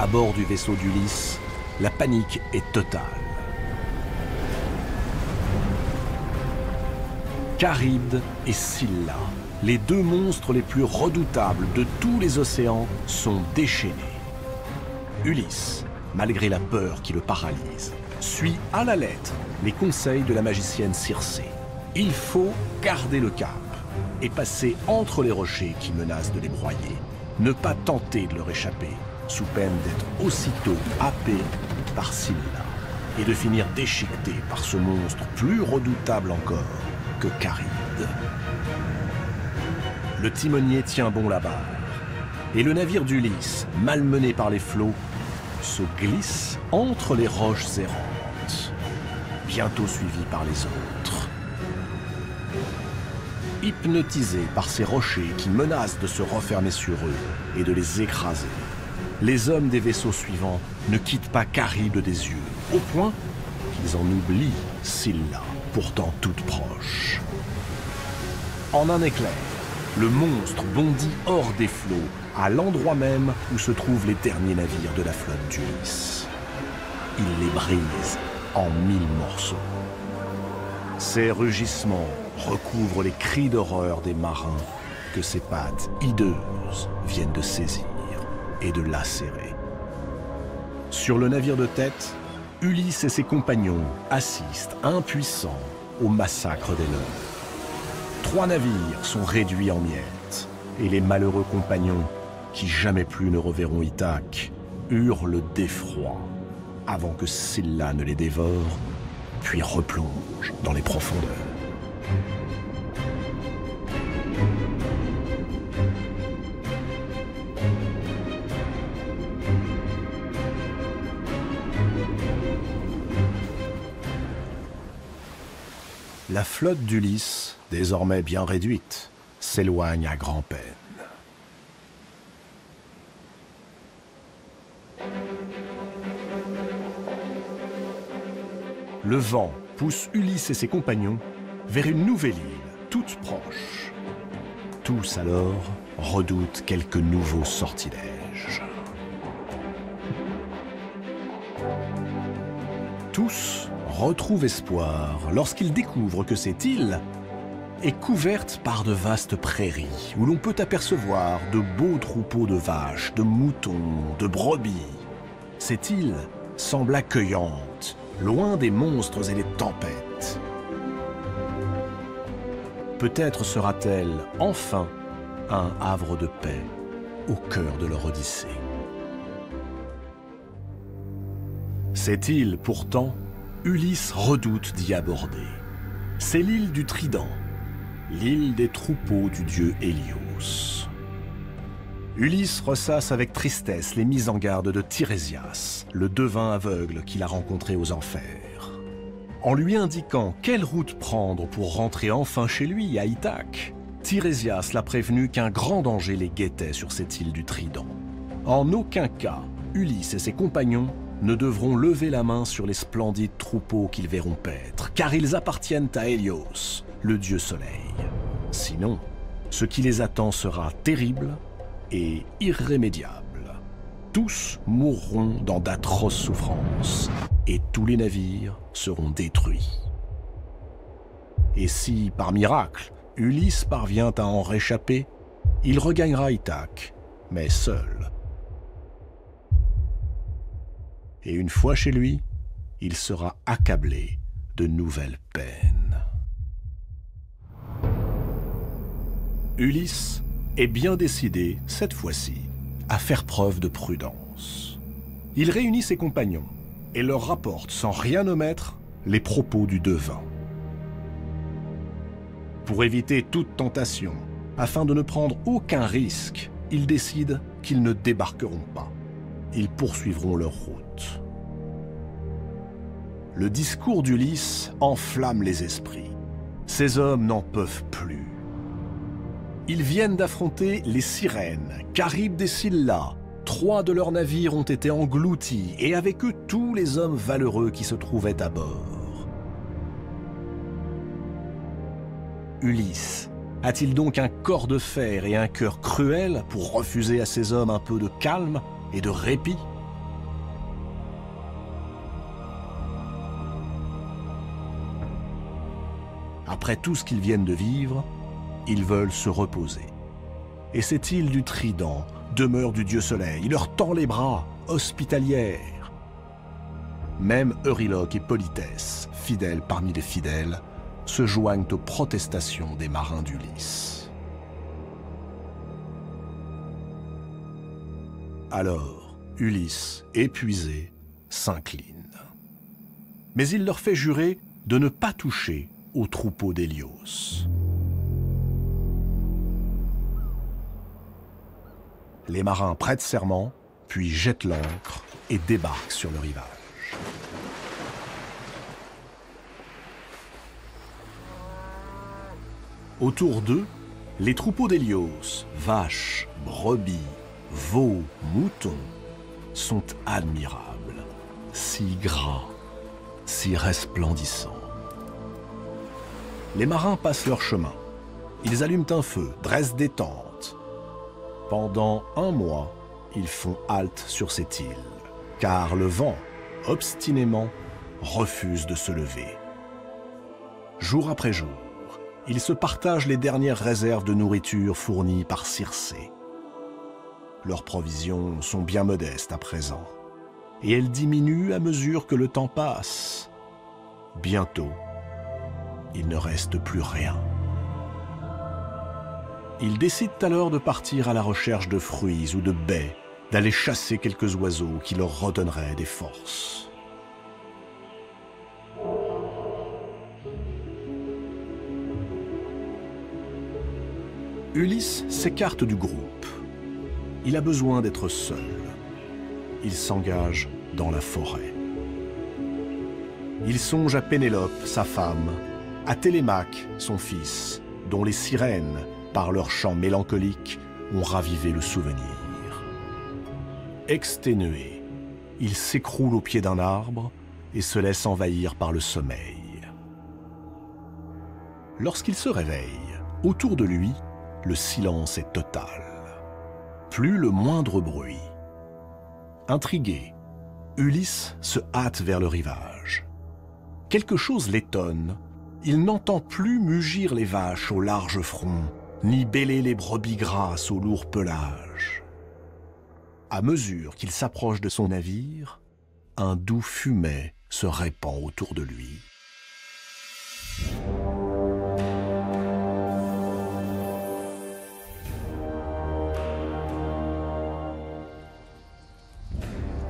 À bord du vaisseau d'Ulysse, la panique est totale. Charybde et Scylla, les deux monstres les plus redoutables de tous les océans, sont déchaînés. Ulysse, malgré la peur qui le paralyse, suit à la lettre les conseils de la magicienne Circé. Il faut garder le cap et passer entre les rochers qui menacent de les broyer. Ne pas tenter de leur échapper, sous peine d'être aussitôt happé par Scylla et de finir déchiqueté par ce monstre plus redoutable encore que Charybde. Le timonier tient bon la barre, et le navire d'Ulysse, malmené par les flots, se glisse entre les roches errantes, bientôt suivi par les autres. Hypnotisés par ces rochers qui menacent de se refermer sur eux et de les écraser, les hommes des vaisseaux suivants ne quittent pas Charybde des yeux, au point qu'ils en oublient Scylla, pourtant toute proche. En un éclair, le monstre bondit hors des flots, à l'endroit même où se trouvent les derniers navires de la flotte d'Ulysse. Il les brise en 1000 morceaux. Ces rugissements recouvrent les cris d'horreur des marins que ses pattes hideuses viennent de saisir et de lacérer. Sur le navire de tête, Ulysse et ses compagnons assistent impuissants au massacre des leurs. 3 navires sont réduits en miettes, et les malheureux compagnons, qui jamais plus ne reverront Ithaque, hurlent d'effroi avant que Scylla ne les dévore, puis replonge dans les profondeurs. La flotte d'Ulysse, désormais bien réduite, s'éloigne à grand-peine. Le vent pousse Ulysse et ses compagnons vers une nouvelle île, toute proche. Tous alors redoutent quelques nouveaux sortilèges. Tous retrouvent espoir lorsqu'ils découvrent que cette île est couverte par de vastes prairies où l'on peut apercevoir de beaux troupeaux de vaches, de moutons, de brebis. Cette île semble accueillante, loin des monstres et des tempêtes. Peut-être sera-t-elle enfin un havre de paix au cœur de leur odyssée. Cette île, pourtant, Ulysse redoute d'y aborder. C'est l'île du Trident, l'île des troupeaux du dieu Hélios. Ulysse ressasse avec tristesse les mises en garde de Tirésias, le devin aveugle qu'il a rencontré aux enfers. En lui indiquant quelle route prendre pour rentrer enfin chez lui, à Ithaque, Tirésias l'a prévenu qu'un grand danger les guettait sur cette île du Trident. En aucun cas, Ulysse et ses compagnons ne devront lever la main sur les splendides troupeaux qu'ils verront paître, car ils appartiennent à Hélios, le dieu soleil. Sinon, ce qui les attend sera terrible et irrémédiable. Tous mourront dans d'atroces souffrances, et tous les navires seront détruits. Et si, par miracle, Ulysse parvient à en réchapper, il regagnera Ithaque, mais seul. Et une fois chez lui, il sera accablé de nouvelles peines. Ulysse est bien décidé, cette fois-ci, à faire preuve de prudence. Il réunit ses compagnons et leur rapporte sans rien omettre les propos du devin. Pour éviter toute tentation, afin de ne prendre aucun risque, ils décident qu'ils ne débarqueront pas. Ils poursuivront leur route. Le discours d'Ulysse enflamme les esprits. Ces hommes n'en peuvent plus. Ils viennent d'affronter les sirènes, Charybde et Scylla. 3 de leurs navires ont été engloutis, et avec eux tous les hommes valeureux qui se trouvaient à bord. Ulysse a-t-il donc un corps de fer et un cœur cruel pour refuser à ces hommes un peu de calme et de répit? après tout ce qu'ils viennent de vivre, ils veulent se reposer. Et cette île du Trident, demeure du dieu Soleil, leur tend les bras, hospitalière. Même Euryloque et Polythès, fidèles parmi les fidèles, se joignent aux protestations des marins d'Ulysse. Alors, Ulysse, épuisé, s'incline. Mais il leur fait jurer de ne pas toucher au troupeau d'Hélios. Les marins prêtent serment, puis jettent l'ancre et débarquent sur le rivage. Autour d'eux, les troupeaux d'Hélios, vaches, brebis, veaux, moutons, sont admirables, si gras, si resplendissants. Les marins passent leur chemin. Ils allument un feu, dressent des tentes. Pendant 1 mois, ils font halte sur cette île, car le vent, obstinément, refuse de se lever. Jour après jour, ils se partagent les dernières réserves de nourriture fournies par Circé. Leurs provisions sont bien modestes à présent, et elles diminuent à mesure que le temps passe. Bientôt, il ne reste plus rien. Ils décident alors de partir à la recherche de fruits ou de baies, d'aller chasser quelques oiseaux qui leur redonneraient des forces. Ulysse s'écarte du groupe. Il a besoin d'être seul. Il s'engage dans la forêt. Il songe à Pénélope, sa femme, à Télémaque, son fils, dont les sirènes, par leurs chants mélancoliques, ont ravivé le souvenir. Exténué, il s'écroule au pied d'un arbre et se laisse envahir par le sommeil. Lorsqu'il se réveille, autour de lui, le silence est total. Plus le moindre bruit. Intrigué, Ulysse se hâte vers le rivage. Quelque chose l'étonne. Il n'entend plus mugir les vaches au large front, ni bêler les brebis grasses au lourd pelage. À mesure qu'il s'approche de son navire, un doux fumet se répand autour de lui.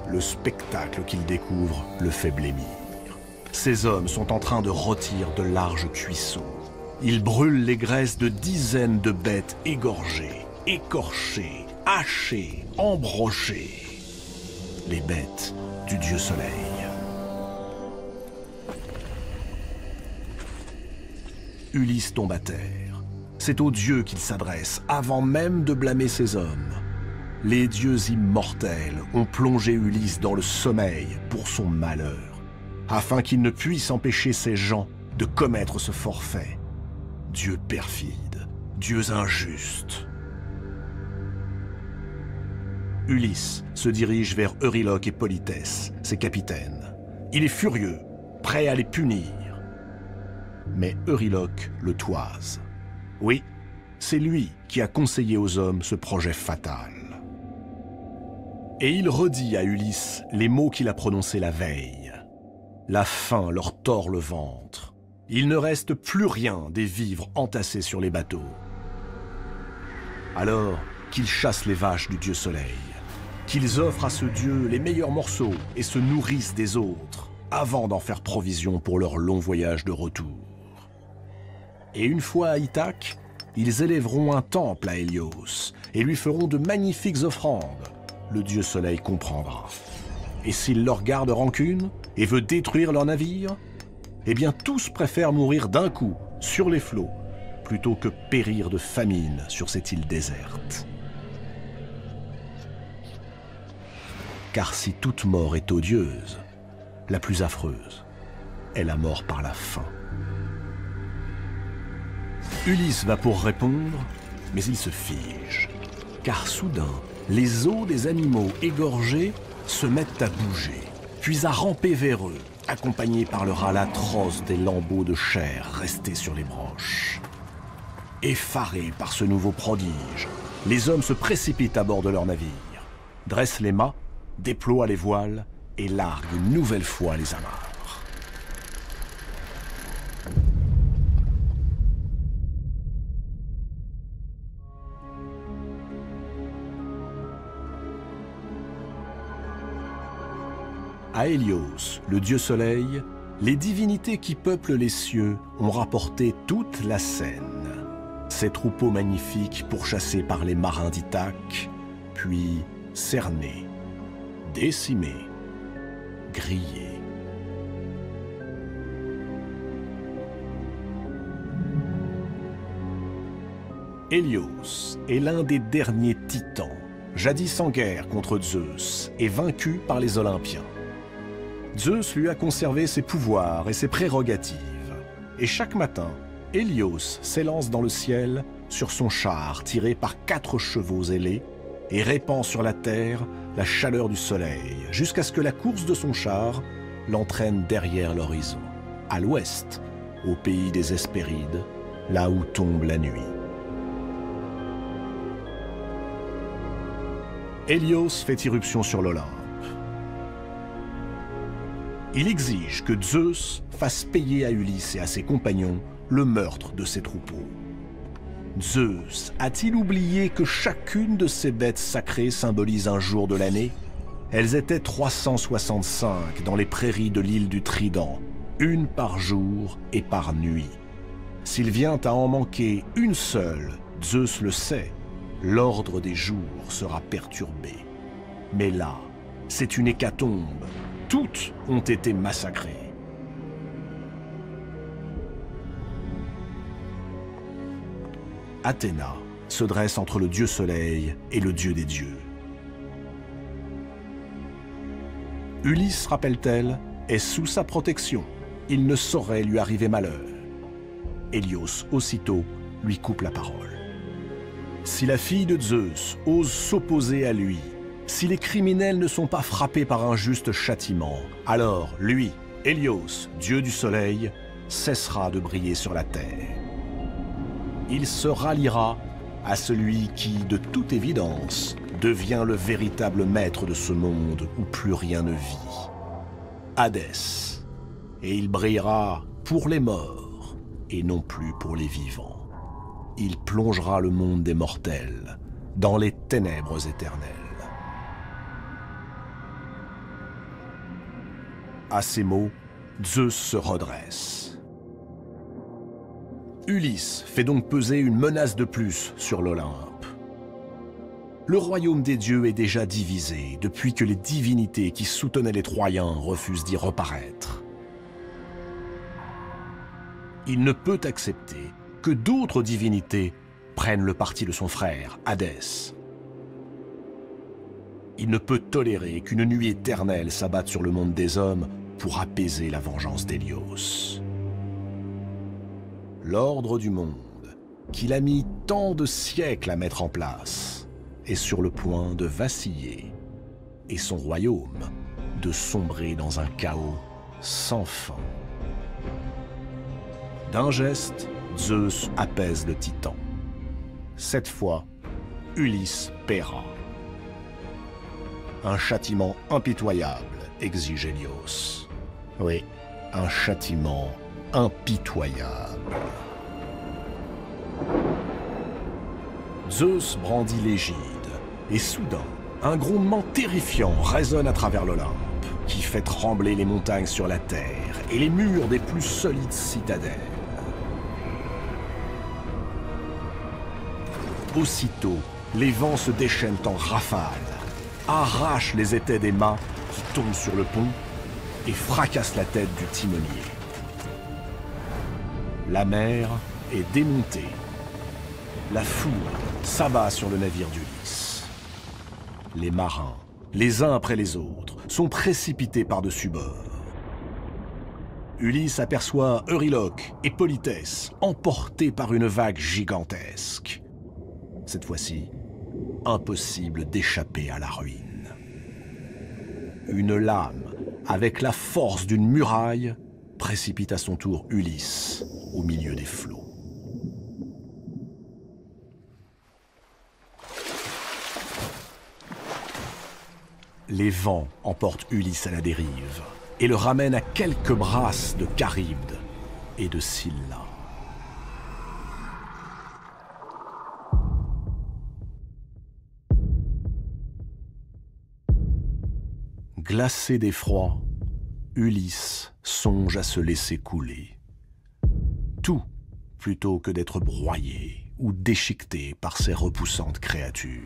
Le spectacle qu'il découvre le fait blêmir. Ces hommes sont en train de rôtir de larges cuissons. Ils brûlent les graisses de dizaines de bêtes égorgées, écorchées, hachées, embrochées. Les bêtes du dieu Soleil. Ulysse tombe à terre. C'est aux dieux qu'il s'adresse avant même de blâmer ses hommes. Les dieux immortels ont plongé Ulysse dans le sommeil pour son malheur, afin qu'il ne puisse empêcher ces gens de commettre ce forfait. Dieux perfides, dieux injustes. Ulysse se dirige vers Euryloque et Polythès, ses capitaines. Il est furieux, prêt à les punir. Mais Euryloque le toise. Oui, c'est lui qui a conseillé aux hommes ce projet fatal. Et il redit à Ulysse les mots qu'il a prononcés la veille. La faim leur tord le ventre. Il ne reste plus rien des vivres entassés sur les bateaux. Alors qu'ils chassent les vaches du dieu Soleil, qu'ils offrent à ce dieu les meilleurs morceaux et se nourrissent des autres, avant d'en faire provision pour leur long voyage de retour. Et une fois à Ithaque, ils élèveront un temple à Hélios et lui feront de magnifiques offrandes. Le dieu Soleil comprendra. Et s'il leur garde rancune et veut détruire leur navire, eh bien tous préfèrent mourir d'un coup, sur les flots, plutôt que périr de famine sur cette île déserte. Car si toute mort est odieuse, la plus affreuse est la mort par la faim. Ulysse va pour répondre, mais il se fige, car soudain, les os des animaux égorgés se mettent à bouger, puis à ramper vers eux, accompagné par le râle atroce des lambeaux de chair restés sur les branches. Effarés par ce nouveau prodige, les hommes se précipitent à bord de leur navire, dressent les mâts, déploient les voiles et larguent une nouvelle fois les amarres. À Hélios, le dieu soleil, les divinités qui peuplent les cieux ont rapporté toute la scène. Ces troupeaux magnifiques pourchassés par les marins d'Ithaque, puis cernés, décimés, grillés. Hélios est l'un des derniers titans, jadis en guerre contre Zeus et vaincu par les Olympiens. Zeus lui a conservé ses pouvoirs et ses prérogatives. Et chaque matin, Hélios s'élance dans le ciel sur son char tiré par 4 chevaux ailés et répand sur la terre la chaleur du soleil jusqu'à ce que la course de son char l'entraîne derrière l'horizon, à l'ouest, au pays des Hespérides, là où tombe la nuit. Hélios fait irruption sur l'Olympe. Il exige que Zeus fasse payer à Ulysse et à ses compagnons le meurtre de ses troupeaux. Zeus a-t-il oublié que chacune de ces bêtes sacrées symbolise un jour de l'année? Elles étaient 365 dans les prairies de l'île du Trident, une par jour et par nuit. S'il vient à en manquer une seule, Zeus le sait, l'ordre des jours sera perturbé. Mais là, c'est une hécatombe. Toutes ont été massacrées. Athéna se dresse entre le dieu soleil et le dieu des dieux. Ulysse, rappelle-t-elle, est sous sa protection. Il ne saurait lui arriver malheur. Hélios, aussitôt, lui coupe la parole. Si la fille de Zeus ose s'opposer à lui, si les criminels ne sont pas frappés par un juste châtiment, alors lui, Hélios, dieu du soleil, cessera de briller sur la terre. Il se ralliera à celui qui, de toute évidence, devient le véritable maître de ce monde où plus rien ne vit, Hadès. Et il brillera pour les morts et non plus pour les vivants. Il plongera le monde des mortels dans les ténèbres éternelles. À ces mots, Zeus se redresse. Ulysse fait donc peser une menace de plus sur l'Olympe. Le royaume des dieux est déjà divisé depuis que les divinités qui soutenaient les Troyens refusent d'y reparaître. Il ne peut accepter que d'autres divinités prennent le parti de son frère, Hadès. Il ne peut tolérer qu'une nuit éternelle s'abatte sur le monde des hommes pour apaiser la vengeance d'Hélios. L'ordre du monde, qu'il a mis tant de siècles à mettre en place, est sur le point de vaciller, et son royaume de sombrer dans un chaos sans fin. D'un geste, Zeus apaise le titan. Cette fois, Ulysse paiera. Un châtiment impitoyable, exige Hélios. Oui, un châtiment impitoyable. Zeus brandit l'égide, et soudain, un grondement terrifiant résonne à travers l'Olympe, qui fait trembler les montagnes sur la terre et les murs des plus solides citadelles. Aussitôt, les vents se déchaînent en rafales, arrachent les étais des mâts qui tombent sur le pont et fracassent la tête du timonier. La mer est démontée. La foule s'abat sur le navire d'Ulysse. Les marins, les uns après les autres, sont précipités par-dessus bord. Ulysse aperçoit Euryloque et Polythèse emportés par une vague gigantesque. Cette fois-ci, impossible d'échapper à la ruine. Une lame avec la force d'une muraille, précipite à son tour Ulysse au milieu des flots. Les vents emportent Ulysse à la dérive et le ramènent à quelques brasses de Charybde et de Scylla. Glacé d'effroi, Ulysse songe à se laisser couler. Tout plutôt que d'être broyé ou déchiqueté par ces repoussantes créatures.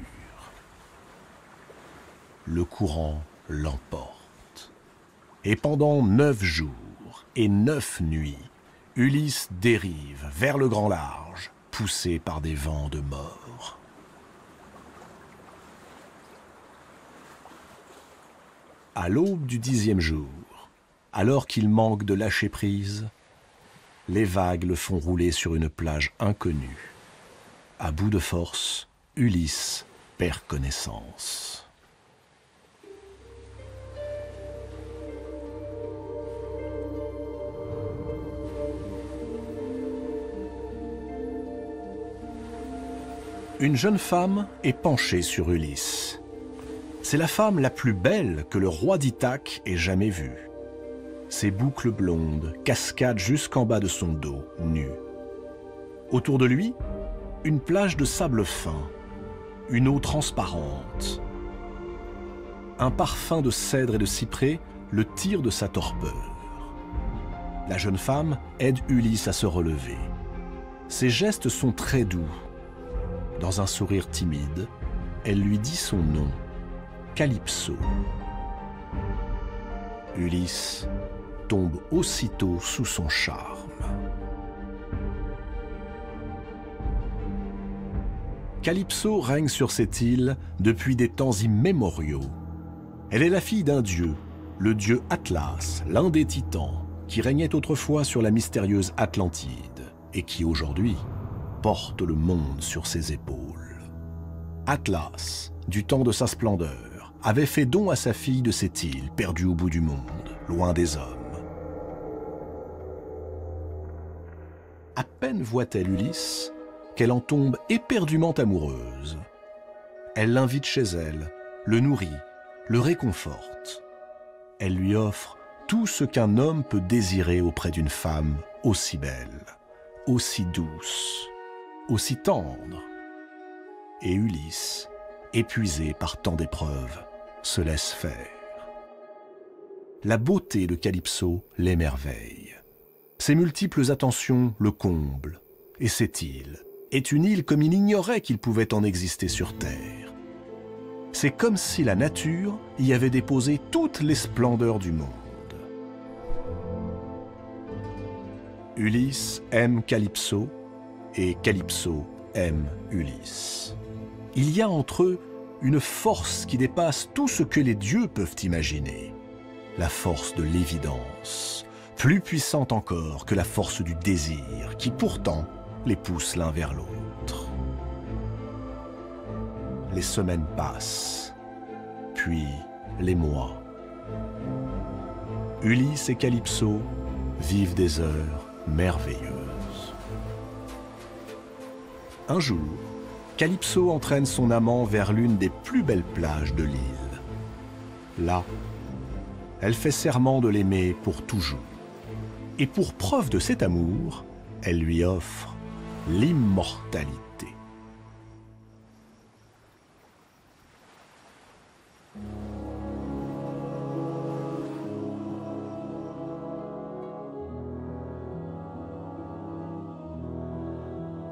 Le courant l'emporte. Et pendant 9 jours et 9 nuits, Ulysse dérive vers le grand large, poussé par des vents de mort. À l'aube du 10e jour, alors qu'il manque de lâcher prise, les vagues le font rouler sur une plage inconnue. À bout de force, Ulysse perd connaissance. Une jeune femme est penchée sur Ulysse. C'est la femme la plus belle que le roi d'Ithaque ait jamais vue. Ses boucles blondes cascadent jusqu'en bas de son dos, nu. Autour de lui, une plage de sable fin, une eau transparente. Un parfum de cèdre et de cyprès le tire de sa torpeur. La jeune femme aide Ulysse à se relever. Ses gestes sont très doux. Dans un sourire timide, elle lui dit son nom, Calypso. Ulysse tombe aussitôt sous son charme. Calypso règne sur cette île depuis des temps immémoriaux. Elle est la fille d'un dieu, le dieu Atlas, l'un des titans, qui régnait autrefois sur la mystérieuse Atlantide et qui aujourd'hui porte le monde sur ses épaules. Atlas, du temps de sa splendeur, avait fait don à sa fille de cette île perdue au bout du monde, loin des hommes. À peine voit-elle Ulysse qu'elle en tombe éperdument amoureuse. Elle l'invite chez elle, le nourrit, le réconforte. Elle lui offre tout ce qu'un homme peut désirer auprès d'une femme aussi belle, aussi douce, aussi tendre. Et Ulysse, épuisé par tant d'épreuves, se laisse faire. La beauté de Calypso l'émerveille. Ses multiples attentions le comblent. Et cette île est une île comme il ignorait qu'il pouvait en exister sur Terre. C'est comme si la nature y avait déposé toutes les splendeurs du monde. Ulysse aime Calypso et Calypso aime Ulysse. Il y a entre eux une force qui dépasse tout ce que les dieux peuvent imaginer. La force de l'évidence, plus puissante encore que la force du désir, qui pourtant les pousse l'un vers l'autre. Les semaines passent, puis les mois. Ulysse et Calypso vivent des heures merveilleuses. Un jour, Calypso entraîne son amant vers l'une des plus belles plages de l'île. Là, elle fait serment de l'aimer pour toujours. Et pour preuve de cet amour, elle lui offre l'immortalité.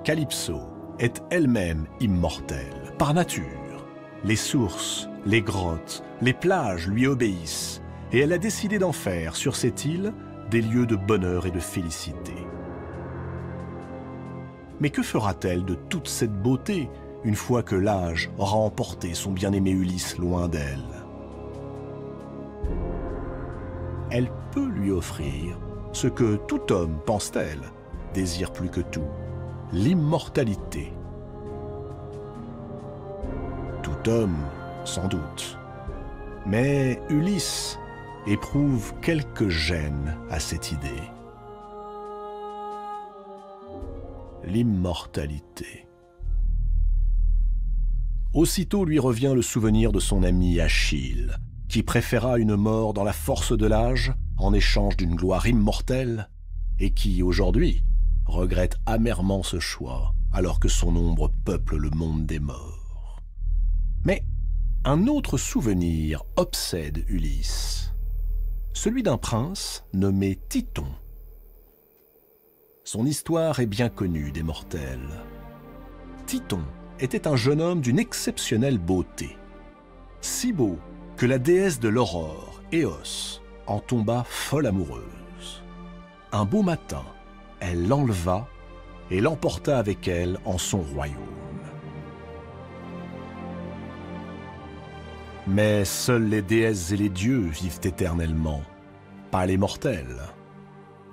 Calypso est elle-même immortelle, par nature. Les sources, les grottes, les plages lui obéissent, et elle a décidé d'en faire, sur cette île, des lieux de bonheur et de félicité. Mais que fera-t-elle de toute cette beauté, une fois que l'âge aura emporté son bien-aimé Ulysse loin d'elle? Elle peut lui offrir ce que tout homme, pense-t-elle, désire plus que tout, l'immortalité. Tout homme, sans doute. Mais Ulysse éprouve quelque gêne à cette idée. L'immortalité. Aussitôt lui revient le souvenir de son ami Achille, qui préféra une mort dans la force de l'âge en échange d'une gloire immortelle, et qui, aujourd'hui, regrette amèrement ce choix, alors que son ombre peuple le monde des morts. Mais un autre souvenir obsède Ulysse, celui d'un prince nommé Titon. Son histoire est bien connue des mortels. Titon était un jeune homme d'une exceptionnelle beauté, si beau que la déesse de l'aurore, Eos, en tomba folle amoureuse. Un beau matin, elle l'enleva et l'emporta avec elle en son royaume. Mais seules les déesses et les dieux vivent éternellement, pas les mortels.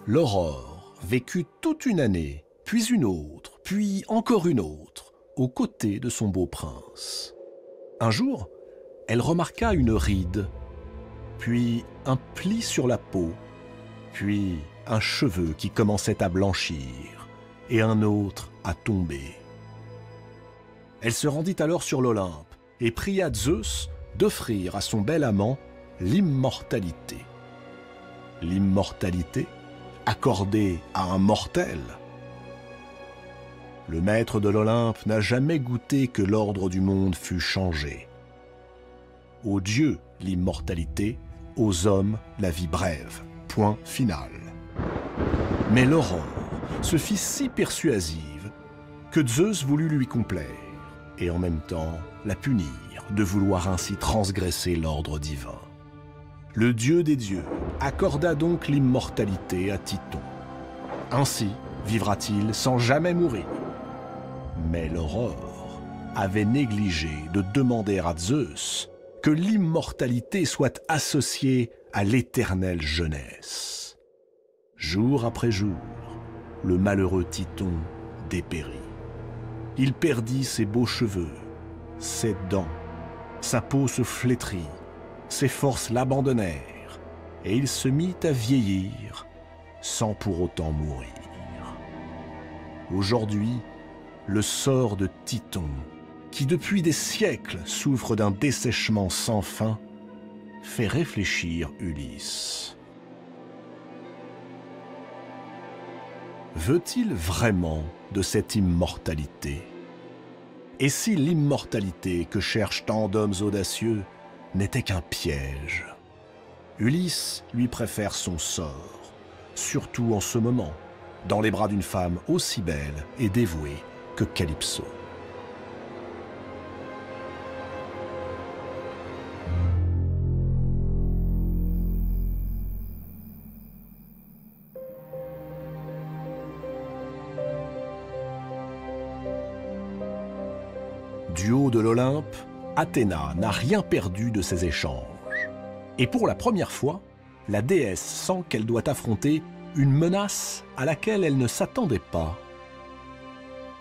L'aurore vécut toute une année, puis une autre, puis encore une autre, aux côtés de son beau prince. Un jour, elle remarqua une ride, puis un pli sur la peau, puis un cheveu qui commençait à blanchir et un autre à tomber. Elle se rendit alors sur l'Olympe et pria Zeus d'offrir à son bel amant l'immortalité. L'immortalité accordée à un mortel. Le maître de l'Olympe n'a jamais goûté que l'ordre du monde fût changé. Aux dieux, l'immortalité, aux hommes, la vie brève. Point final. Mais l'aurore se fit si persuasive que Zeus voulut lui complaire et en même temps la punir de vouloir ainsi transgresser l'ordre divin. Le dieu des dieux accorda donc l'immortalité à Titon. Ainsi vivra-t-il sans jamais mourir. Mais l'aurore avait négligé de demander à Zeus que l'immortalité soit associée à l'éternelle jeunesse. Jour après jour, le malheureux Titon dépérit. Il perdit ses beaux cheveux, ses dents, sa peau se flétrit, ses forces l'abandonnèrent, et il se mit à vieillir sans pour autant mourir. Aujourd'hui, le sort de Titon, qui depuis des siècles souffre d'un dessèchement sans fin, fait réfléchir Ulysse. Veut-il vraiment de cette immortalité? Et si l'immortalité que cherchent tant d'hommes audacieux n'était qu'un piège? Ulysse lui préfère son sort, surtout en ce moment, dans les bras d'une femme aussi belle et dévouée que Calypso. Du haut de l'Olympe, Athéna n'a rien perdu de ces échanges. Et pour la première fois, la déesse sent qu'elle doit affronter une menace à laquelle elle ne s'attendait pas.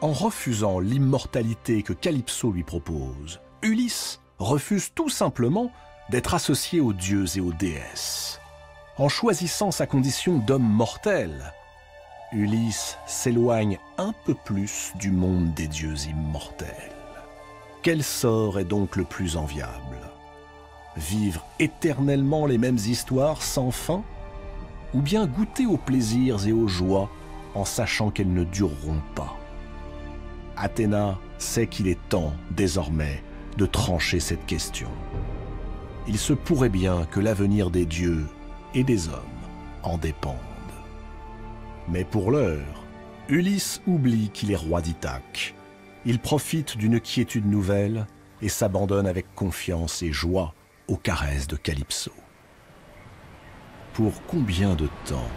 En refusant l'immortalité que Calypso lui propose, Ulysse refuse tout simplement d'être associé aux dieux et aux déesses. En choisissant sa condition d'homme mortel, Ulysse s'éloigne un peu plus du monde des dieux immortels. Quel sort est donc le plus enviable? Vivre éternellement les mêmes histoires sans fin? Ou bien goûter aux plaisirs et aux joies en sachant qu'elles ne dureront pas? Athéna sait qu'il est temps, désormais, de trancher cette question. Il se pourrait bien que l'avenir des dieux et des hommes en dépende. Mais pour l'heure, Ulysse oublie qu'il est roi d'Ithaque. Il profite d'une quiétude nouvelle et s'abandonne avec confiance et joie aux caresses de Calypso. Pour combien de temps